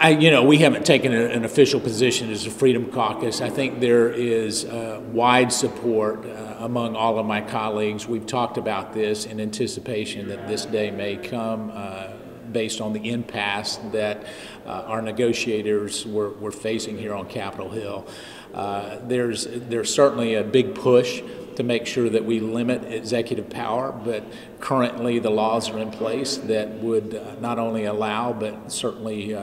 We haven't taken an official position as a Freedom Caucus. I think there is wide support among all of my colleagues. We've talked about this in anticipation that this day may come based on the impasse that our negotiators were facing here on Capitol Hill. There's certainly a big push to make sure that we limit executive power, but currently the laws are in place that would not only allow but certainly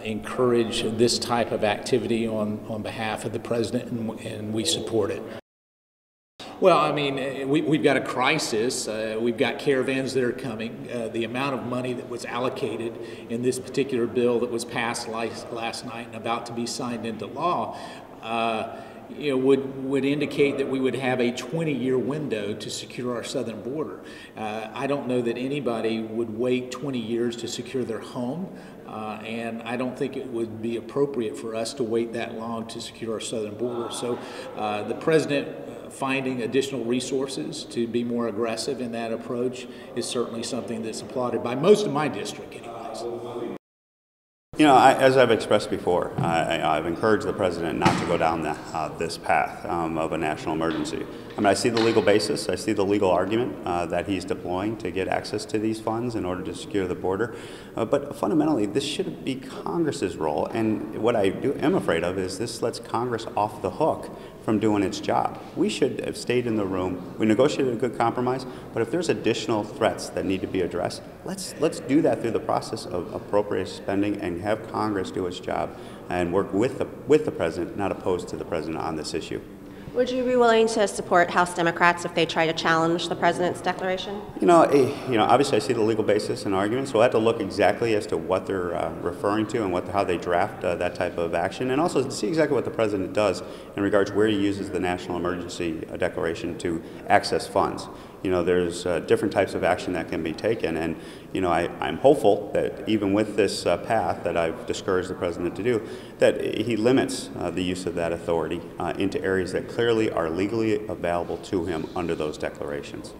encourage this type of activity on behalf of the president, and we support it. Well, I mean, we've got a crisis. We've got caravans that are coming. The amount of money that was allocated in this particular bill that was passed last night and about to be signed into law would indicate that we would have a 20-year window to secure our southern border. I don't know that anybody would wait 20 years to secure their home, and I don't think it would be appropriate for us to wait that long to secure our southern border. So the president finding additional resources to be more aggressive in that approach is certainly something that's applauded by most of my district anyways. As I've expressed before, I've encouraged the president not to go down this path of a national emergency. I mean, I see the legal basis, I see the legal argument that he's deploying to get access to these funds in order to secure the border. But fundamentally, this should be Congress's role. And what I am afraid of is this lets Congress off the hook from doing its job. We should have stayed in the room. We negotiated a good compromise, but if there's additional threats that need to be addressed, let's do that through the process of appropriate spending and have Congress do its job and work with the president, not opposed to the president on this issue. Would you be willing to support House Democrats if they try to challenge the president's declaration? Obviously I see the legal basis and arguments, so we'll have to look exactly as to what they're referring to and how they draft that type of action, and also see exactly what the president does in regards to where he uses the national emergency declaration to access funds. There's different types of action that can be taken, and I'm hopeful that even with this path that I've discouraged the president to do, that he limits the use of that authority into areas that clearly are legally available to him under those declarations.